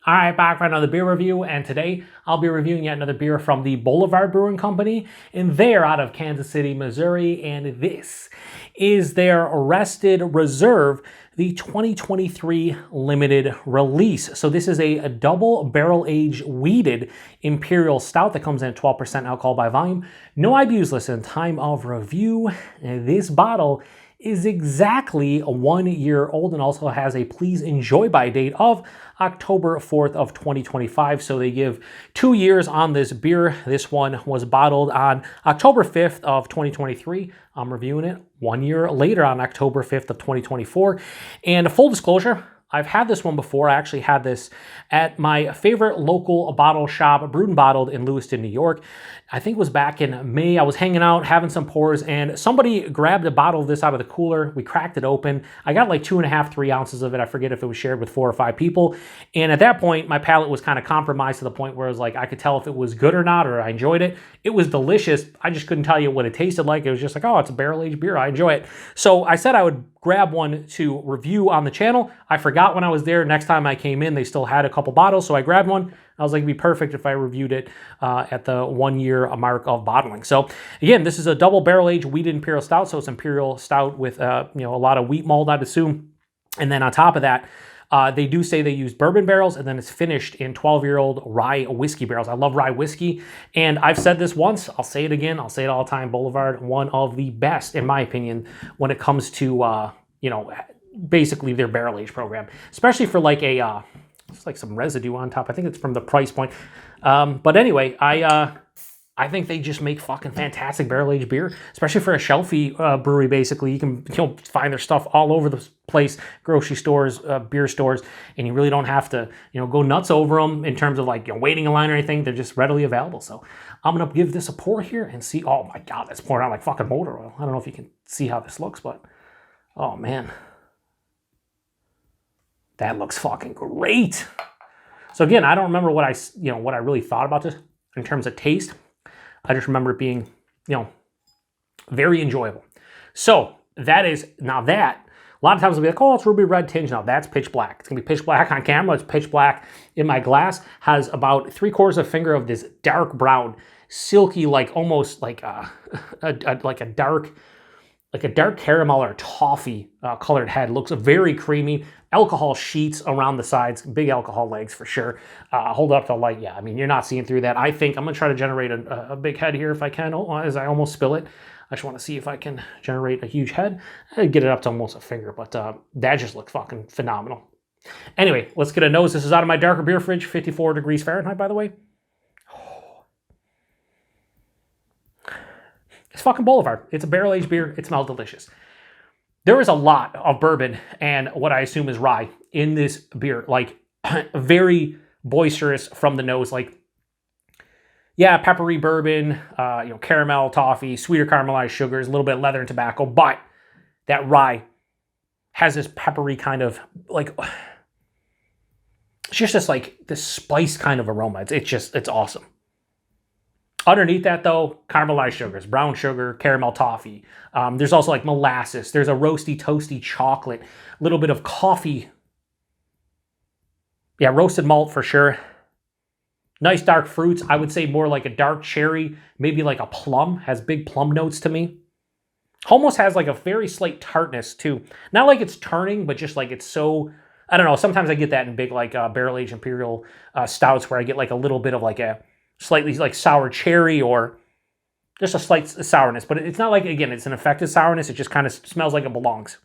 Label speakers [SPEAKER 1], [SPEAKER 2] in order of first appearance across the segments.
[SPEAKER 1] All right, back for another beer review, and today I'll be reviewing yet another beer from the Boulevard Brewing Company, and they're out of Kansas City, Missouri, and this is their Rested Reserve, the 2023 limited release. So this is a double barrel-aged wheated Imperial Stout that comes in at 12% alcohol by volume. No IBUs listed. Time of review, and this bottle is exactly 1 year old and also has a please enjoy by date of October 4th of 2025. So they give 2 years on this beer. This one was bottled on October 5th of 2023. I'm reviewing it 1 year later on October 5th of 2024. And full disclosure, I've had this one before. I actually had this at my favorite local bottle shop, Brewed and Bottled in Lewiston, New York. I think it was back in May. I was hanging out, having some pours, and somebody grabbed a bottle of this out of the cooler. We cracked it open. I got like 2.5, 3 ounces of it. I forget if it was shared with 4 or 5 people. And at that point, my palate was kind of compromised to the point where it was like, I could tell if it was good or not, or I enjoyed it. It was delicious. I just couldn't tell you what it tasted like. It was just like, oh, it's a barrel-aged beer. I enjoy it. So I said I would grab one to review on the channel. I forgot when I was there. Next time I came in, they still had a couple bottles, so I grabbed one. I was like, it'd be perfect if I reviewed it at the 1 year mark of bottling. So again, this is a double barrel-aged Wheated Imperial Stout, so it's Imperial Stout with a lot of wheat malt, I'd assume. And then on top of that, they do say they use bourbon barrels, and then it's finished in 12-year-old rye whiskey barrels. I love rye whiskey, and I've said this once. I'll say it again. I'll say it all the time. Boulevard, one of the best, in my opinion, when it comes to, basically their barrel-aged program, especially for like a, it's like some residue on top. I think it's from the price point. But anyway, I think they just make fucking fantastic barrel-aged beer, especially for a shelfy brewery. Basically, you can find their stuff all over the place, grocery stores, beer stores, and you really don't have to go nuts over them in terms of like waiting in line or anything. They're just readily available. So I'm gonna give this a pour here and see. Oh my god, that's pouring out like fucking motor oil. I don't know if you can see how this looks, but oh man, that looks fucking great. So again, I don't remember what I really thought about this in terms of taste. I just remember it being, very enjoyable. So that is, now that, a lot of times I'll be like, oh, it's ruby red tinge. Now that's pitch black. It's gonna be pitch black on camera. It's pitch black in my glass. Has about 3/4 of a finger of this dark brown, silky, like almost like a dark caramel or toffee colored head. Looks very creamy. Alcohol sheets around the sides, big alcohol legs for sure. Hold up the light. Yeah, I mean, you're not seeing through that. I think I'm gonna try to generate a big head here if I can, as I almost spill it. I just want to see if I can generate a huge head. I'd get it up to almost a finger, but that just looks fucking phenomenal. Anyway, let's get a nose. This is out of my darker beer fridge, 54 degrees Fahrenheit, by the way. It's fucking Boulevard. It's a barrel-aged beer. It smells delicious. There is a lot of bourbon and what I assume is rye in this beer. Like, very boisterous from the nose. Like, yeah, peppery bourbon, caramel, toffee, sweeter caramelized sugars, a little bit of leather and tobacco. But that rye has this peppery kind of, like, it's just this, like, this spice kind of aroma. It's awesome. Underneath that, though, caramelized sugars, brown sugar, caramel toffee. There's also like molasses. There's a roasty, toasty chocolate, a little bit of coffee. Yeah, roasted malt for sure. Nice dark fruits. I would say more like a dark cherry, maybe like a plum. Has big plum notes to me. Almost has like a very slight tartness too. Not like it's turning, but just like it's so, I don't know. Sometimes I get that in big like barrel-aged Imperial stouts where I get like a little bit of like a slightly like sour cherry or just a slight sourness, but it's not like, again, it's an effective sourness. It just kind of smells like it belongs.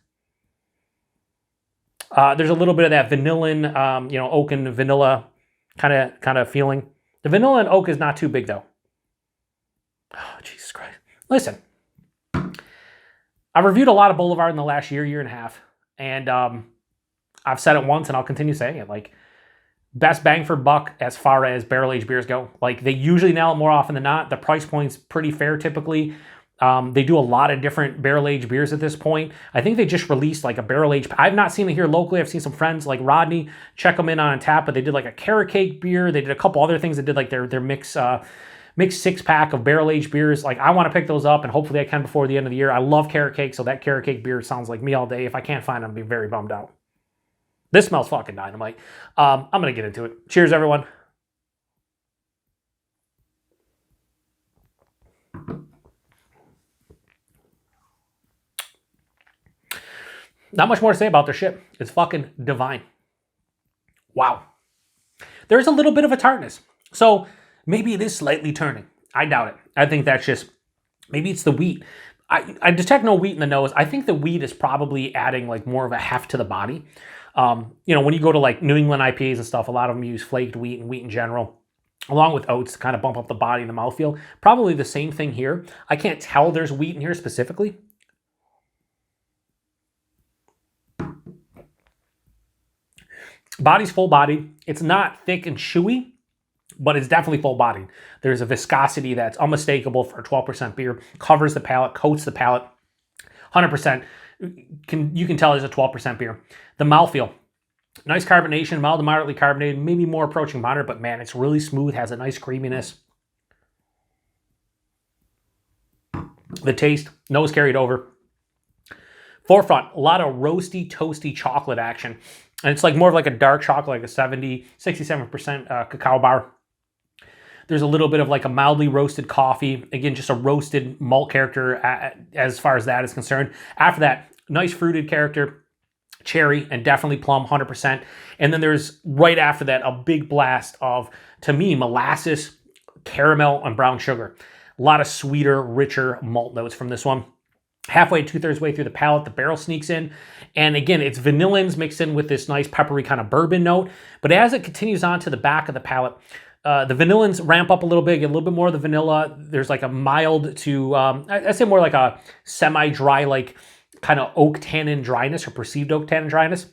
[SPEAKER 1] There's a little bit of that vanillin, oak and vanilla kind of feeling. The vanilla and oak is not too big though. Oh, Jesus Christ. Listen, I've reviewed a lot of Boulevard in the last year and a half, and I've said it once and I'll continue saying it. Like, best bang for buck as far as barrel-aged beers go. Like, they usually nail it more often than not. The price point's pretty fair typically. They do a lot of different barrel-aged beers at this point. I think they just released like a barrel-aged, I've not seen it here locally. I've seen some friends like Rodney check them in on tap, but they did like a carrot cake beer. They did a couple other things. They did like their mixed 6-pack of barrel-aged beers. Like, I want to pick those up, and hopefully I can before the end of the year. I love carrot cake, so that carrot cake beer sounds like me all day. If I can't find them, I'd be very bummed out. This smells fucking dynamite. I'm going to get into it. Cheers, everyone. Not much more to say about this shit. It's fucking divine. Wow. There's a little bit of a tartness. So maybe it is slightly turning. I doubt it. I think that's just, maybe it's the wheat. I detect no wheat in the nose. I think the wheat is probably adding like more of a heft to the body. You know, when you go to like New England IPAs and stuff, a lot of them use flaked wheat and wheat in general, along with oats to kind of bump up the body and the mouthfeel. Probably the same thing here. I can't tell there's wheat in here specifically. Body's full-bodied. It's not thick and chewy, but it's definitely full-bodied. There's a viscosity that's unmistakable for a 12% beer. Covers the palate, coats the palate. 100%. You can tell it's a 12% beer. The mouthfeel. Nice carbonation, mild to moderately carbonated, maybe more approaching moderate, but man, it's really smooth, has a nice creaminess. The taste, nose carried over. Forefront, a lot of roasty, toasty chocolate action. And it's like more of like a dark chocolate, like a 67% cacao bar. There's a little bit of like a mildly roasted coffee. Again, just a roasted malt character as far as that is concerned. After that, nice fruited character, cherry, and definitely plum, 100%. And then there's, right after that, a big blast of, to me, molasses, caramel, and brown sugar. A lot of sweeter, richer malt notes from this one. Halfway, 2/3 way through the palate, the barrel sneaks in. And again, it's vanillins mixed in with this nice peppery kind of bourbon note. But as it continues on to the back of the palate, the vanillins ramp up a little bit, get a little bit more of the vanilla. There's like a mild to, I'd say more like a semi-dry, like kind of oak tannin dryness or perceived oak tannin dryness.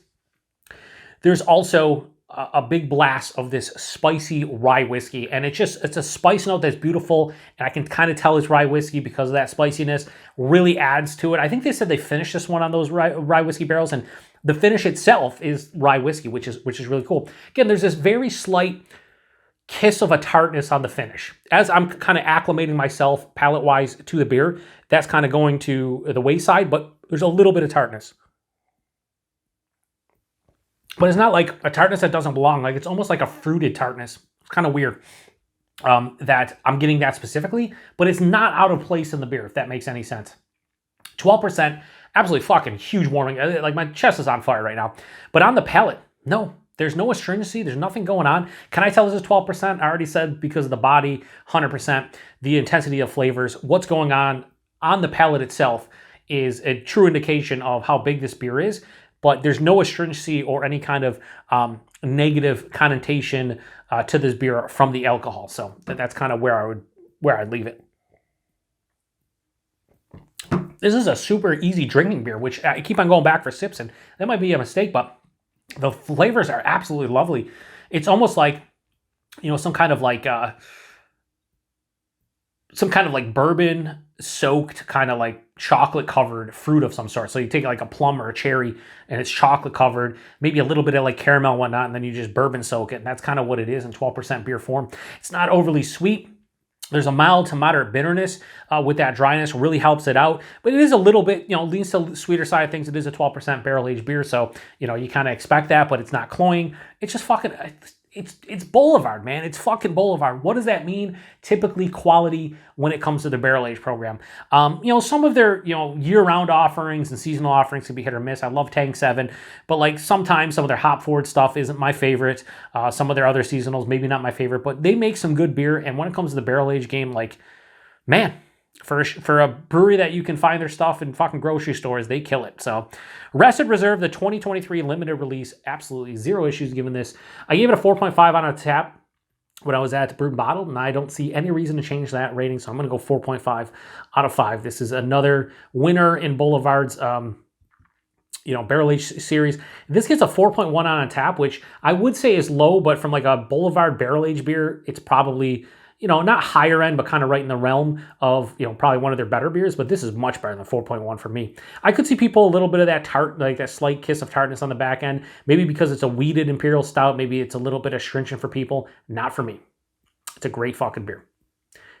[SPEAKER 1] There's also a big blast of this spicy rye whiskey, and it's a spice note that's beautiful, and I can kind of tell it's rye whiskey because of that spiciness. Really adds to it. I think they said they finished this one on those rye whiskey barrels, and the finish itself is rye whiskey, which is really cool. Again, there's this very slight kiss of a tartness on the finish. As I'm kind of acclimating myself palate-wise to the beer, that's kind of going to the wayside, but there's a little bit of tartness. But it's not like a tartness that doesn't belong. Like, it's almost like a fruited tartness. It's kind of weird that I'm getting that specifically, but it's not out of place in the beer, if that makes any sense. 12%, absolutely fucking huge warming. Like, my chest is on fire right now. But on the palate, no. There's no astringency. There's nothing going on. Can I tell this is 12%? I already said because of the body, 100%. The intensity of flavors. What's going on the palate itself is a true indication of how big this beer is. But there's no astringency or any kind of negative connotation to this beer from the alcohol. So that's kind of where I'd leave it. This is a super easy drinking beer, which I keep on going back for sips, and that might be a mistake, but the flavors are absolutely lovely. It's almost like, you know, some kind of like bourbon soaked kind of like chocolate covered fruit of some sort. So you take like a plum or a cherry and it's chocolate covered, maybe a little bit of like caramel and whatnot, and then you just bourbon soak it. And that's kind of what it is in 12% beer form. It's not overly sweet. There's a mild to moderate bitterness with that dryness, really helps it out. But it is a little bit, you know, leans to the sweeter side of things. It is a 12% barrel-aged beer, so, you know, you kind of expect that, but it's not cloying. It's just fucking, it's Boulevard, man. It's fucking Boulevard. What does that mean? Typically quality when it comes to the barrel-aged program. You know, some of their, you know, year-round offerings and seasonal offerings can be hit or miss. I love Tank 7, but like sometimes some of their hop-forward stuff isn't my favorite. Some of their other seasonals, maybe not my favorite, but they make some good beer. And when it comes to the barrel-aged game, like, man, for a brewery that you can find their stuff in fucking grocery stores, they kill it. So, Rested Reserve, the 2023 limited release, absolutely zero issues given this. I gave it a 4.5 on a tap when I was at Brewed and Bottled, and I don't see any reason to change that rating, so I'm going to go 4.5 out of 5. This is another winner in Boulevard's you know, barrel-aged series. This gets a 4.1 on a tap, which I would say is low, but from like a Boulevard barrel-aged beer, it's probably, you know, not higher end, but kind of right in the realm of, you know, probably one of their better beers, but this is much better than 4.1 for me. I could see people a little bit of that tart, like that slight kiss of tartness on the back end, maybe because it's a wheated Imperial Stout, maybe it's a little bit astringent for people. Not for me. It's a great fucking beer.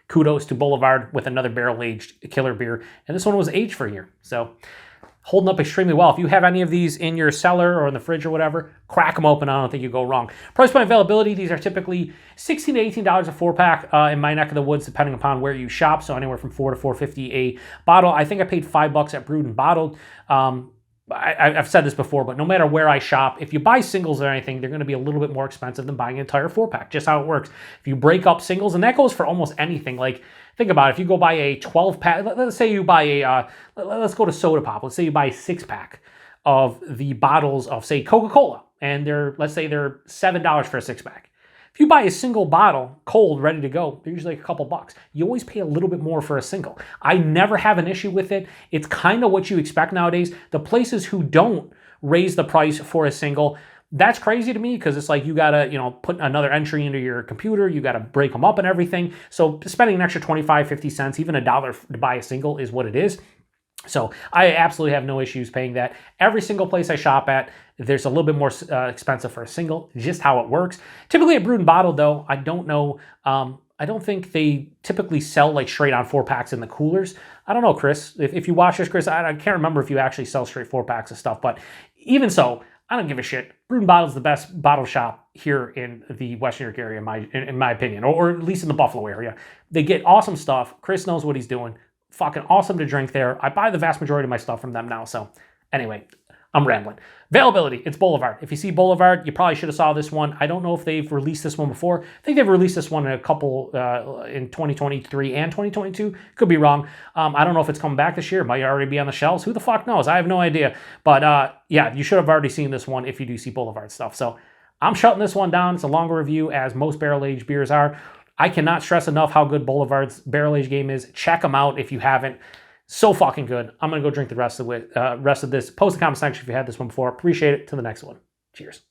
[SPEAKER 1] Kudos to Boulevard with another barrel-aged killer beer, and this one was aged for a year. So holding up extremely well. If you have any of these in your cellar or in the fridge or whatever, crack them open. I don't think you go wrong. Price point availability, these are typically $16 to $18 a 4-pack in my neck of the woods, depending upon where you shop. So anywhere from $4 to $4.50 a bottle. I think I paid $5 at Brewed and Bottled. I've said this before, but no matter where I shop, if you buy singles or anything, they're going to be a little bit more expensive than buying an entire 4-pack. Just how it works. If you break up singles, and that goes for almost anything. Like, think about it. If you go buy a 12-pack, let's say you buy a, let's go to soda pop. Let's say you buy a 6-pack of the bottles of, say, Coca-Cola, and let's say they're $7 for a 6-pack. If you buy a single bottle, cold, ready to go, they're usually like a couple bucks. You always pay a little bit more for a single. I never have an issue with it. It's kind of what you expect nowadays. The places who don't raise the price for a single, that's crazy to me, because it's like you gotta, put another entry into your computer, you gotta break them up and everything. So spending an extra 25, 50 cents, even $1 to buy a single is what it is. So I absolutely have no issues paying that. Every single place I shop at, there's a little bit more expensive for a single, just how it works. Typically at Brewed and Bottled, though, I don't know. I don't think they typically sell like straight on 4-packs in the coolers. I don't know, Chris. If you watch this, Chris, I can't remember if you actually sell straight 4-packs of stuff. But even so, I don't give a shit. Brewed and Bottled is the best bottle shop here in the Western New York area, in my opinion, or at least in the Buffalo area. They get awesome stuff. Chris knows what he's doing. Fucking awesome to drink there. I buy the vast majority of my stuff from them now. So anyway, I'm rambling. Availability, it's Boulevard. If you see Boulevard, you probably should have saw this one. I don't know if they've released this one before. I think they've released this one in a couple in 2023 and 2022. Could be wrong. I don't know if it's coming back this year. It might already be on the shelves. Who the fuck knows? I have no idea. But yeah, you should have already seen this one if you do see Boulevard stuff. So I'm shutting this one down. It's a longer review, as most barrel-aged beers are. I cannot stress enough how good Boulevard's barrel-aged game is. Check them out if you haven't. So fucking good. I'm going to go drink the rest of this. Post in the comment section if you had this one before. Appreciate it. To the next one. Cheers.